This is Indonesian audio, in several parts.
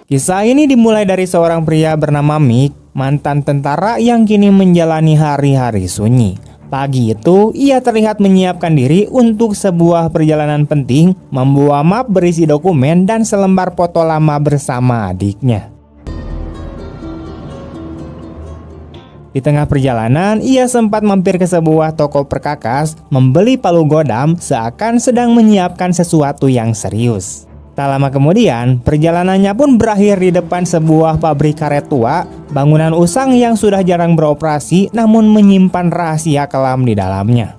Kisah ini dimulai dari seorang pria bernama Mick, mantan tentara yang kini menjalani hari-hari sunyi. Pagi itu, ia terlihat menyiapkan diri untuk sebuah perjalanan penting, membawa map berisi dokumen dan selembar foto lama bersama adiknya. Di tengah perjalanan, ia sempat mampir ke sebuah toko perkakas, membeli palu godam seakan sedang menyiapkan sesuatu yang serius. Tak lama kemudian, perjalanannya pun berakhir di depan sebuah pabrik karet tua, bangunan usang yang sudah jarang beroperasi namun menyimpan rahasia kelam di dalamnya.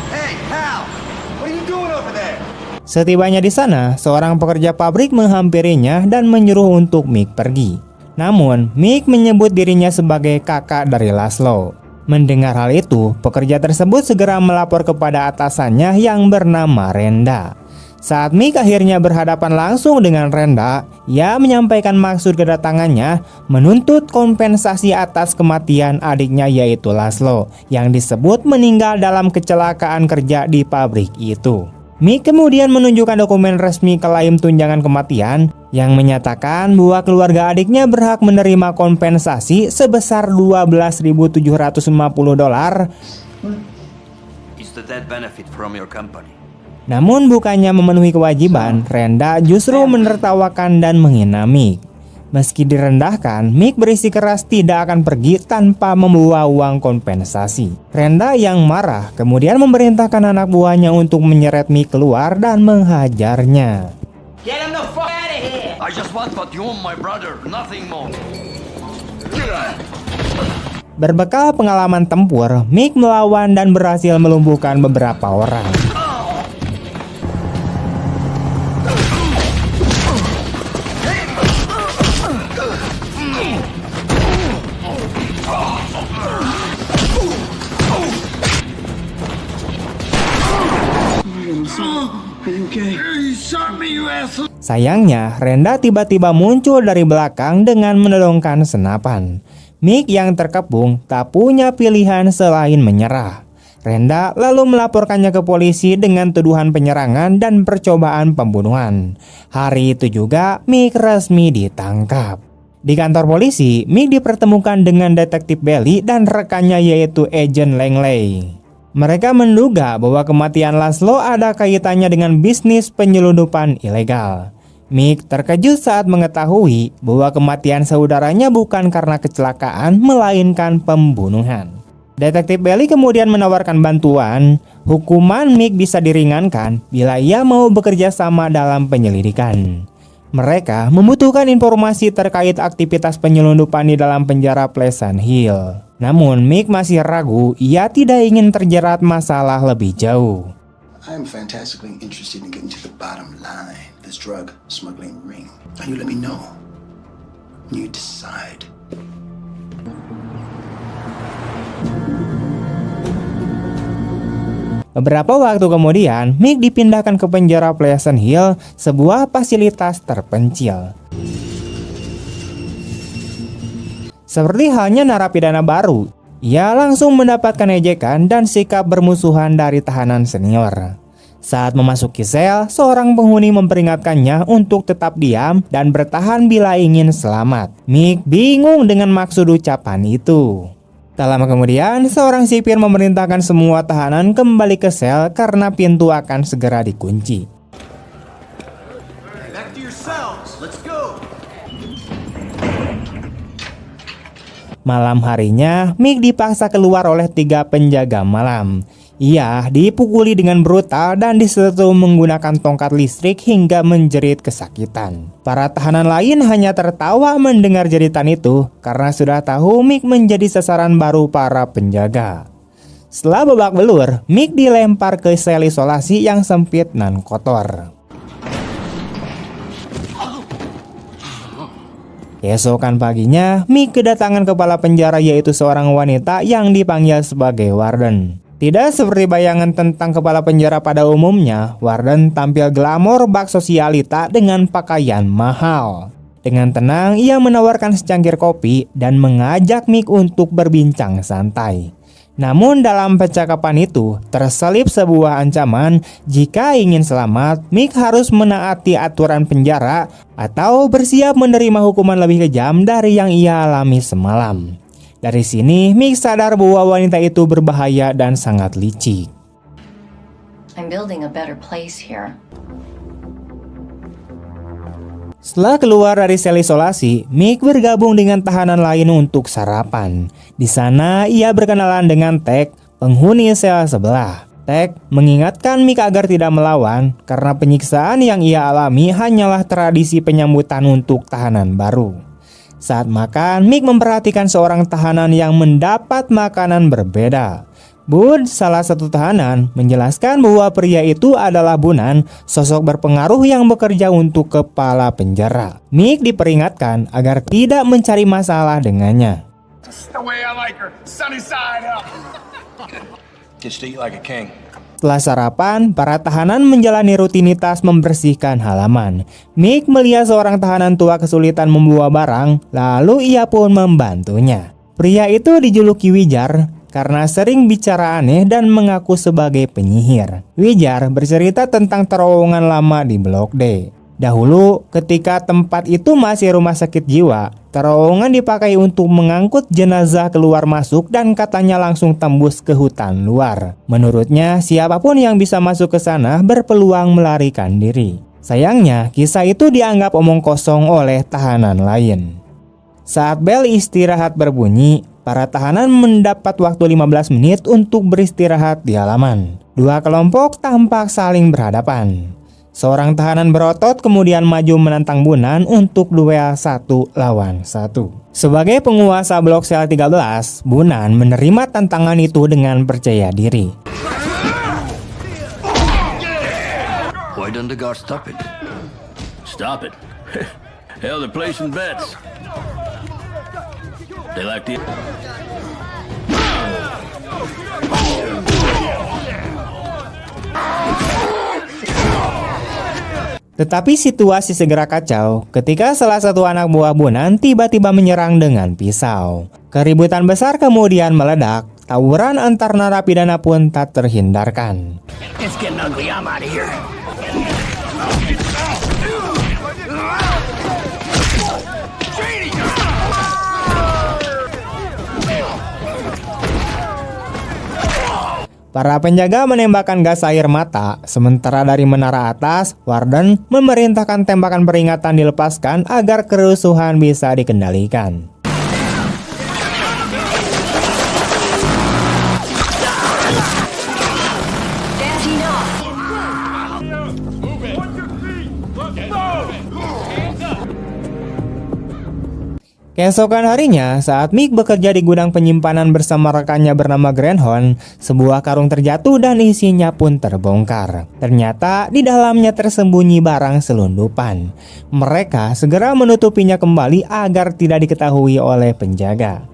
Hey, pal! What are you doing over there? Setibanya di sana, seorang pekerja pabrik menghampirinya dan menyuruh untuk Mick pergi. Namun, Mick menyebut dirinya sebagai kakak dari Laszlo. Mendengar hal itu, pekerja tersebut segera melapor kepada atasannya yang bernama Renda. Saat Mick akhirnya berhadapan langsung dengan Renda, ia menyampaikan maksud kedatangannya menuntut kompensasi atas kematian adiknya yaitu Laszlo, yang disebut meninggal dalam kecelakaan kerja di pabrik itu. Mick kemudian menunjukkan dokumen resmi klaim tunjangan kematian yang menyatakan bahwa keluarga adiknya berhak menerima kompensasi sebesar $12.750. Namun bukannya memenuhi kewajiban, Renda justru menertawakan dan menghina Mick. Meski direndahkan, Mick bersikeras tidak akan pergi tanpa membawa uang kompensasi. Renda yang marah kemudian memerintahkan anak buahnya untuk menyeret Mick keluar dan menghajarnya. Get him the fuck out of here! I just want what you owe my brother, nothing more. Berbekal pengalaman tempur, Mick melawan dan berhasil melumpuhkan beberapa orang. Sayangnya, Renda tiba-tiba muncul dari belakang dengan menodongkan senapan. Mick yang terkepung tak punya pilihan selain menyerah. Renda lalu melaporkannya ke polisi dengan tuduhan penyerangan dan percobaan pembunuhan. Hari itu juga Mick resmi ditangkap. Di kantor polisi, Mick dipertemukan dengan detektif Belly dan rekannya yaitu Agent Langley. Mereka menduga bahwa kematian Laszlo ada kaitannya dengan bisnis penyelundupan ilegal. Mick terkejut saat mengetahui bahwa kematian saudaranya bukan karena kecelakaan, melainkan pembunuhan. Detektif Belly kemudian menawarkan bantuan. Hukuman Mick bisa diringankan bila ia mau bekerja sama dalam penyelidikan. Mereka membutuhkan informasi terkait aktivitas penyelundupan di dalam penjara Pleasant Hill. Namun Mick masih ragu, ia tidak ingin terjerat masalah lebih jauh. I'm fantastically interested in getting to the bottom line of this drug smuggling ring. And you let me know when you decide. Beberapa waktu kemudian, Mick dipindahkan ke penjara Pleasant Hill, sebuah fasilitas terpencil. Seperti halnya narapidana baru, ia langsung mendapatkan ejekan dan sikap bermusuhan dari tahanan senior. Saat memasuki sel, seorang penghuni memperingatkannya untuk tetap diam dan bertahan bila ingin selamat. Mick bingung dengan maksud ucapan itu. Tak lama kemudian, seorang sipir memerintahkan semua tahanan kembali ke sel karena pintu akan segera dikunci. Back to your cells. Let's go. Malam harinya, Mick dipaksa keluar oleh 3 penjaga malam. Ia dipukuli dengan brutal dan disetrum menggunakan tongkat listrik hingga menjerit kesakitan. Para tahanan lain hanya tertawa mendengar jeritan itu karena sudah tahu Mick menjadi sasaran baru para penjaga. Setelah babak belur, Mick dilempar ke sel isolasi yang sempit dan kotor. Keesokan paginya, Mick kedatangan kepala penjara yaitu seorang wanita yang dipanggil sebagai warden. Tidak seperti bayangan tentang kepala penjara pada umumnya, warden tampil glamor bak sosialita dengan pakaian mahal. Dengan tenang, ia menawarkan secangkir kopi dan mengajak Mick untuk berbincang santai. Namun dalam percakapan itu terselip sebuah ancaman jika ingin selamat, Mick harus menaati aturan penjara atau bersiap menerima hukuman lebih kejam dari yang ia alami semalam. Dari sini Mick sadar bahwa wanita itu berbahaya dan sangat licik. I'm building a better place here. Setelah keluar dari sel isolasi, Mick bergabung dengan tahanan lain untuk sarapan. Di sana ia berkenalan dengan Tek, penghuni sel sebelah. Tek mengingatkan Mick agar tidak melawan karena penyiksaan yang ia alami hanyalah tradisi penyambutan untuk tahanan baru. Saat makan, Mick memperhatikan seorang tahanan yang mendapat makanan berbeda. Bud, salah satu tahanan, menjelaskan bahwa pria itu adalah Bunan, sosok berpengaruh yang bekerja untuk kepala penjara. Mick diperingatkan agar tidak mencari masalah dengannya. Setelah sarapan, para tahanan menjalani rutinitas membersihkan halaman. Mick melihat seorang tahanan tua kesulitan membawa barang, lalu ia pun membantunya. Pria itu dijuluki Wijar karena sering bicara aneh dan mengaku sebagai penyihir. Wijar bercerita tentang terowongan lama di Blok D. Dahulu, ketika tempat itu masih rumah sakit jiwa, terowongan dipakai untuk mengangkut jenazah keluar masuk dan katanya langsung tembus ke hutan luar. Menurutnya, siapapun yang bisa masuk ke sana berpeluang melarikan diri. Sayangnya, kisah itu dianggap omong kosong oleh tahanan lain. Saat bel istirahat berbunyi, para tahanan mendapat waktu 15 menit untuk beristirahat di halaman. Dua kelompok tampak saling berhadapan. Seorang tahanan berotot kemudian maju menantang Bunan untuk duel 1 lawan 1. Sebagai penguasa blok sel 13, Bunan menerima tantangan itu dengan percaya diri. Why don't the guards stop it? Stop it? Hell, they're placing bets. They like the... Tetapi situasi segera kacau ketika salah satu anak buah Bunan tiba-tiba menyerang dengan pisau. Keributan besar kemudian meledak. Tawuran antar narapidana pun tak terhindarkan. It's getting ugly. I'm out of here. Para penjaga menembakkan gas air mata, sementara dari menara atas, Warden memerintahkan tembakan peringatan dilepaskan agar kerusuhan bisa dikendalikan. Keesokan harinya, saat Mick bekerja di gudang penyimpanan bersama rekannya bernama Greenhorn, sebuah karung terjatuh dan isinya pun terbongkar. Ternyata di dalamnya tersembunyi barang selundupan. Mereka segera menutupinya kembali agar tidak diketahui oleh penjaga.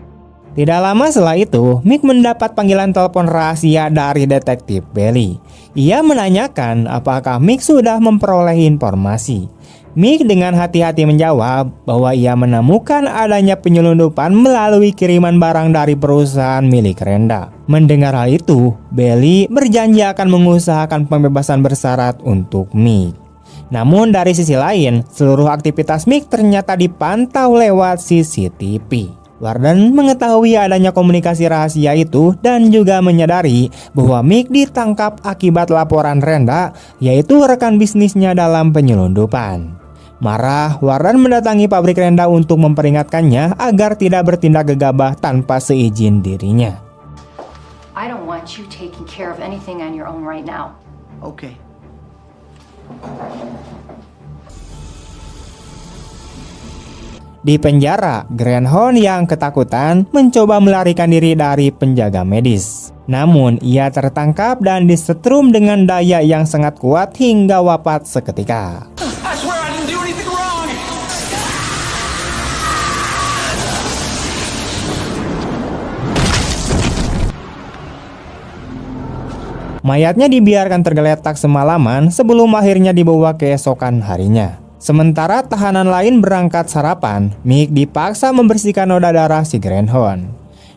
Tidak lama setelah itu, Mick mendapat panggilan telepon rahasia dari detektif Belly. Ia menanyakan apakah Mick sudah memperoleh informasi. Mick dengan hati-hati menjawab bahwa ia menemukan adanya penyelundupan melalui kiriman barang dari perusahaan milik Renda. Mendengar hal itu, Belly berjanji akan mengusahakan pembebasan bersyarat untuk Mick. Namun dari sisi lain, seluruh aktivitas Mick ternyata dipantau lewat CCTV. Warden mengetahui adanya komunikasi rahasia itu dan juga menyadari bahwa Mick ditangkap akibat laporan Renda, yaitu rekan bisnisnya dalam penyelundupan. Marah, Warden mendatangi pabrik Renda untuk memperingatkannya agar tidak bertindak gegabah tanpa seizin dirinya. I don't want you taking care of anything on your own right now. Okay. Di penjara, Greenhorn yang ketakutan mencoba melarikan diri dari penjaga medis. Namun, ia tertangkap dan disetrum dengan daya yang sangat kuat hingga wafat seketika. I swear I didn't do anything wrong! Mayatnya dibiarkan tergeletak semalaman sebelum akhirnya dibawa keesokan harinya. Sementara tahanan lain berangkat sarapan, Mick dipaksa membersihkan noda darah si Greenhorn.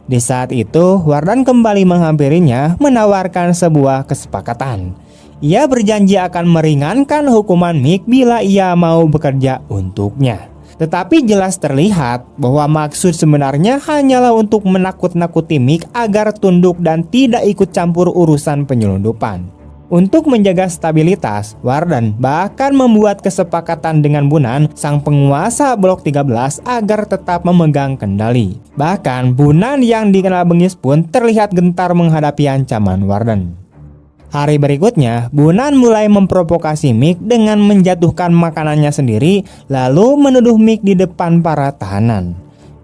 Di saat itu, Warden kembali menghampirinya menawarkan sebuah kesepakatan. Ia berjanji akan meringankan hukuman Mick bila ia mau bekerja untuknya. Tetapi jelas terlihat bahwa maksud sebenarnya hanyalah untuk menakut-nakuti Mick agar tunduk dan tidak ikut campur urusan penyelundupan. Untuk menjaga stabilitas, Warden bahkan membuat kesepakatan dengan Bunan, sang penguasa Blok 13, agar tetap memegang kendali. Bahkan Bunan yang dikenal bengis pun terlihat gentar menghadapi ancaman Warden. Hari berikutnya, Bunan mulai memprovokasi Mick dengan menjatuhkan makanannya sendiri, lalu menuduh Mick di depan para tahanan.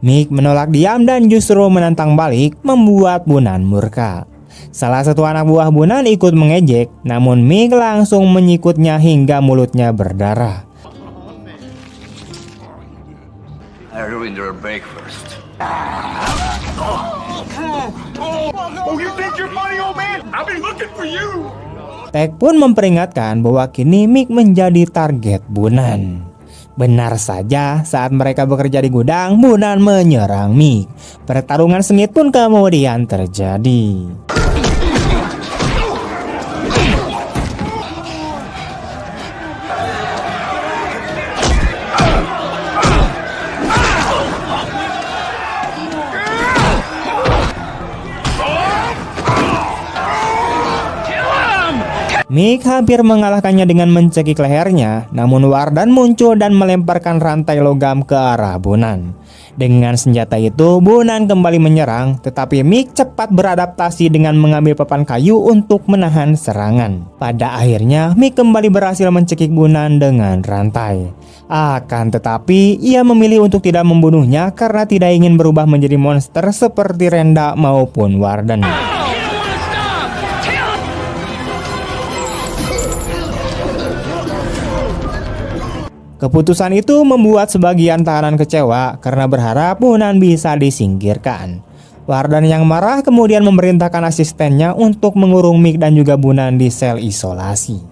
Mick menolak diam dan justru menantang balik, membuat Bunan murka. Salah satu anak buah Bunan ikut mengejek, namun Mick langsung menyikutnya hingga mulutnya berdarah. I ruined your breakfast. Oh, you think you're funny, old man? I've been looking for you. Tek pun memperingatkan bahwa kini Mick menjadi target Bunan. Benar saja, saat mereka bekerja di gudang, Bunan menyerang Mick. Pertarungan sengit pun kemudian terjadi. Mick hampir mengalahkannya dengan mencekik lehernya, namun Warden muncul dan melemparkan rantai logam ke arah Bunan. Dengan senjata itu, Bunan kembali menyerang, tetapi Mick cepat beradaptasi dengan mengambil papan kayu untuk menahan serangan. Pada akhirnya, Mick kembali berhasil mencekik Bunan dengan rantai. Akan tetapi, ia memilih untuk tidak membunuhnya karena tidak ingin berubah menjadi monster seperti Renda maupun Warden. Keputusan itu membuat sebagian tahanan kecewa karena berharap Bunan bisa disingkirkan. Warden yang marah kemudian memerintahkan asistennya untuk mengurung Mick dan juga Bunan di sel isolasi.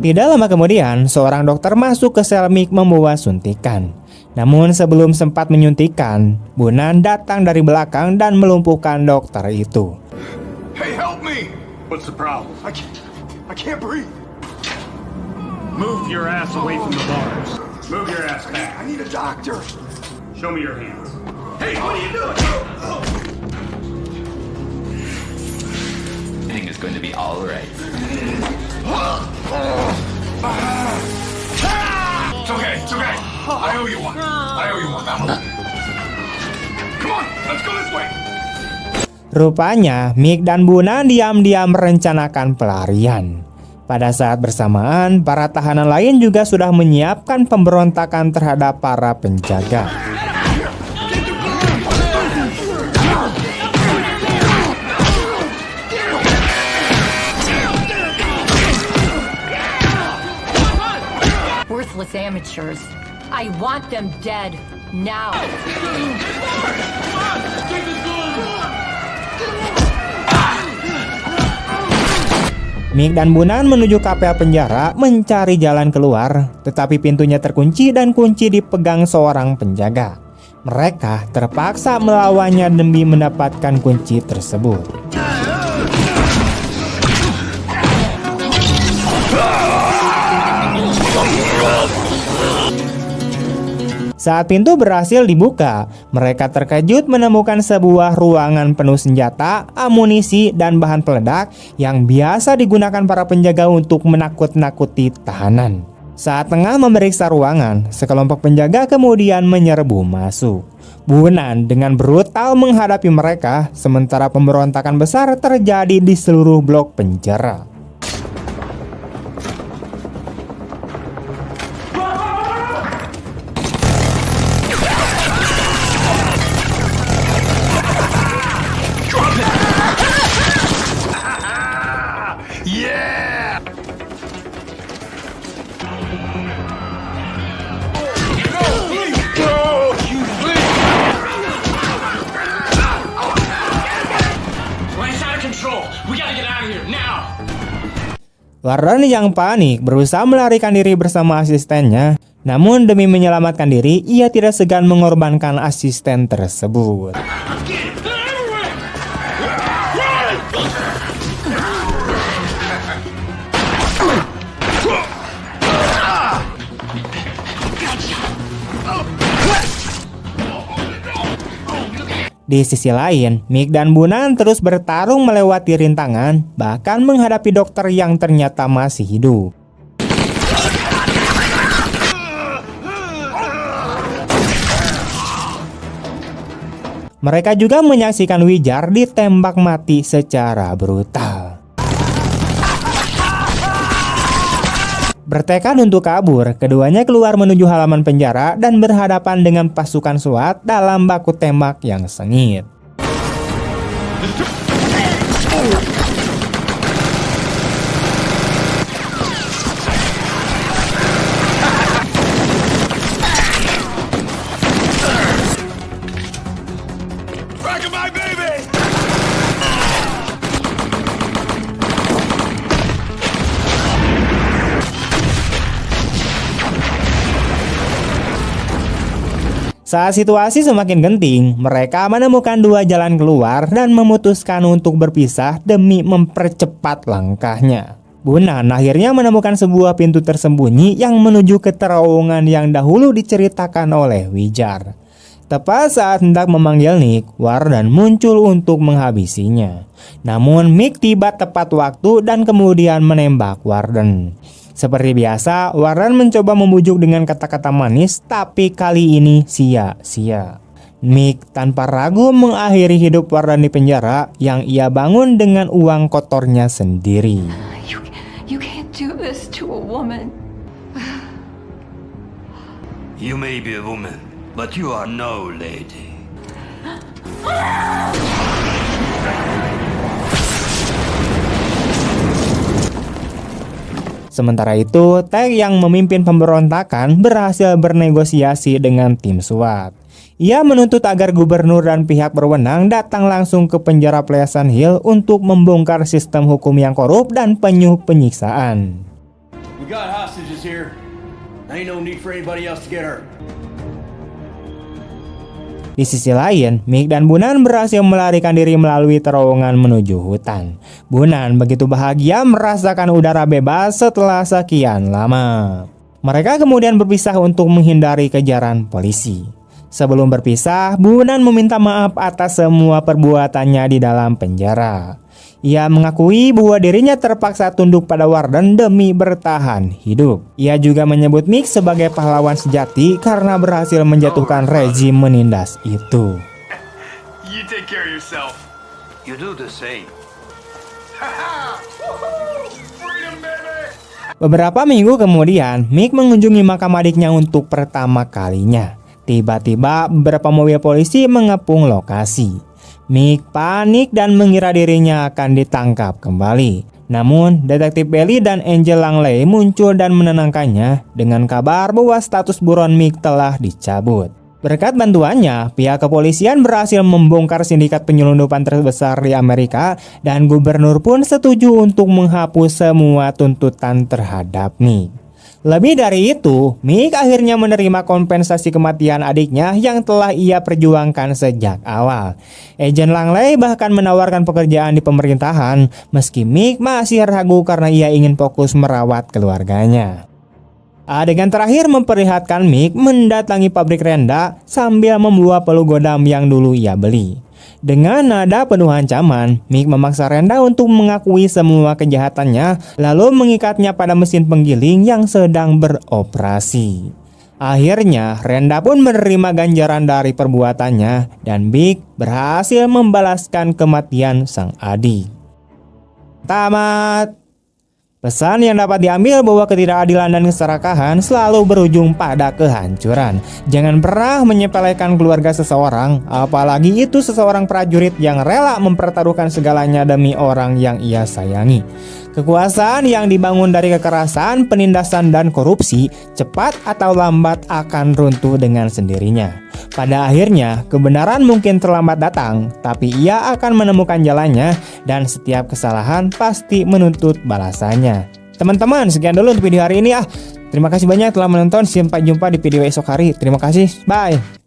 Tidak lama kemudian, seorang dokter masuk ke sel Mick membawa suntikan. Namun sebelum sempat menyuntikkan, Bunan datang dari belakang dan melumpuhkan dokter itu. Hey, help me! What's the problem? I can't breathe. Move your ass away from the bars. Move your ass back. I need a doctor. Show me your hands. Hey, what are you doing? I think it's going to be all right. It's okay, it's okay. I owe you one. Come on, let's go this way. Rupanya, Mick dan Bunan diam-diam merencanakan pelarian. Pada saat bersamaan, para tahanan lain juga sudah menyiapkan pemberontakan terhadap para penjaga. Worthless amateurs. I want them dead now. Mick dan Bunan menuju kapel penjara mencari jalan keluar, tetapi pintunya terkunci dan kunci dipegang seorang penjaga. Mereka terpaksa melawannya demi mendapatkan kunci tersebut. Saat pintu berhasil dibuka, mereka terkejut menemukan sebuah ruangan penuh senjata, amunisi, dan bahan peledak yang biasa digunakan para penjaga untuk menakut-nakuti tahanan. Saat tengah memeriksa ruangan, sekelompok penjaga kemudian menyerbu masuk. Bunan dengan brutal menghadapi mereka, sementara pemberontakan besar terjadi di seluruh blok penjara. We gotta get out of here now. Warren yang panik berusaha melarikan diri bersama asistennya. Namun demi menyelamatkan diri, ia tidak segan mengorbankan asisten tersebut. Di sisi lain, Mick dan Bunan terus bertarung melewati rintangan, bahkan menghadapi dokter yang ternyata masih hidup. Mereka juga menyaksikan Wijar ditembak mati secara brutal. Bertekad untuk kabur, keduanya keluar menuju halaman penjara dan berhadapan dengan pasukan SWAT dalam baku tembak yang sengit. Saat situasi semakin genting, mereka menemukan dua jalan keluar dan memutuskan untuk berpisah demi mempercepat langkahnya. Bunan akhirnya menemukan sebuah pintu tersembunyi yang menuju ke terowongan yang dahulu diceritakan oleh Wijar. Tepat saat hendak memanggil Nick, Warren muncul untuk menghabisinya. Namun Mick tiba tepat waktu dan kemudian menembak Warren. Seperti biasa, Warren mencoba membujuk dengan kata-kata manis, tapi kali ini sia-sia. Mick tanpa ragu mengakhiri hidup Warren di penjara yang ia bangun dengan uang kotornya sendiri. You can't do this to a woman. You may be a woman, but you are no lady. Sementara itu, Tag yang memimpin pemberontakan berhasil bernegosiasi dengan tim SWAT. Ia menuntut agar gubernur dan pihak berwenang datang langsung ke penjara Pleasant Hill untuk membongkar sistem hukum yang korup dan penuh penyiksaan. We got hostages here. Ain't no need for anybody else to get hurt. Di sisi lain, Mick dan Bunan berhasil melarikan diri melalui terowongan menuju hutan. Bunan begitu bahagia merasakan udara bebas setelah sekian lama. Mereka kemudian berpisah untuk menghindari kejaran polisi. Sebelum berpisah, Bunan meminta maaf atas semua perbuatannya di dalam penjara. Ia mengakui bahwa dirinya terpaksa tunduk pada Warren demi bertahan hidup. Ia juga menyebut Mick sebagai pahlawan sejati karena berhasil menjatuhkan rezim menindas itu. You take care of yourself. You do the same. Freedom, baby! Beberapa minggu kemudian, Mick mengunjungi makam adiknya untuk pertama kalinya. Tiba-tiba beberapa mobil polisi mengepung lokasi. Mick panik dan mengira dirinya akan ditangkap kembali. Namun, detektif Belly dan Angel Langley muncul dan menenangkannya dengan kabar bahwa status buron Mick telah dicabut. Berkat bantuannya, pihak kepolisian berhasil membongkar sindikat penyelundupan terbesar di Amerika dan gubernur pun setuju untuk menghapus semua tuntutan terhadap Mick. Lebih dari itu, Mick akhirnya menerima kompensasi kematian adiknya yang telah ia perjuangkan sejak awal. Agen Langley bahkan menawarkan pekerjaan di pemerintahan, meski Mick masih ragu karena ia ingin fokus merawat keluarganya. Adegan terakhir memperlihatkan Mick mendatangi pabrik Renda sambil membawa peluru godam yang dulu ia beli. Dengan nada penuh ancaman, Mick memaksa Renda untuk mengakui semua kejahatannya, lalu mengikatnya pada mesin penggiling yang sedang beroperasi. Akhirnya, Renda pun menerima ganjaran dari perbuatannya, dan Mick berhasil membalaskan kematian sang adik. Tamat. Pesan yang dapat diambil bahwa ketidakadilan dan keserakahan selalu berujung pada kehancuran. Jangan pernah menyepelekan keluarga seseorang, apalagi itu seseorang prajurit yang rela mempertaruhkan segalanya demi orang yang ia sayangi. Kekuasaan yang dibangun dari kekerasan, penindasan, dan korupsi cepat atau lambat akan runtuh dengan sendirinya. Pada akhirnya, kebenaran mungkin terlambat datang, tapi ia akan menemukan jalannya dan setiap kesalahan pasti menuntut balasannya. Teman-teman, sekian dulu untuk video hari ini. Terima kasih banyak telah menonton. Sampai jumpa di video esok hari. Terima kasih. Bye.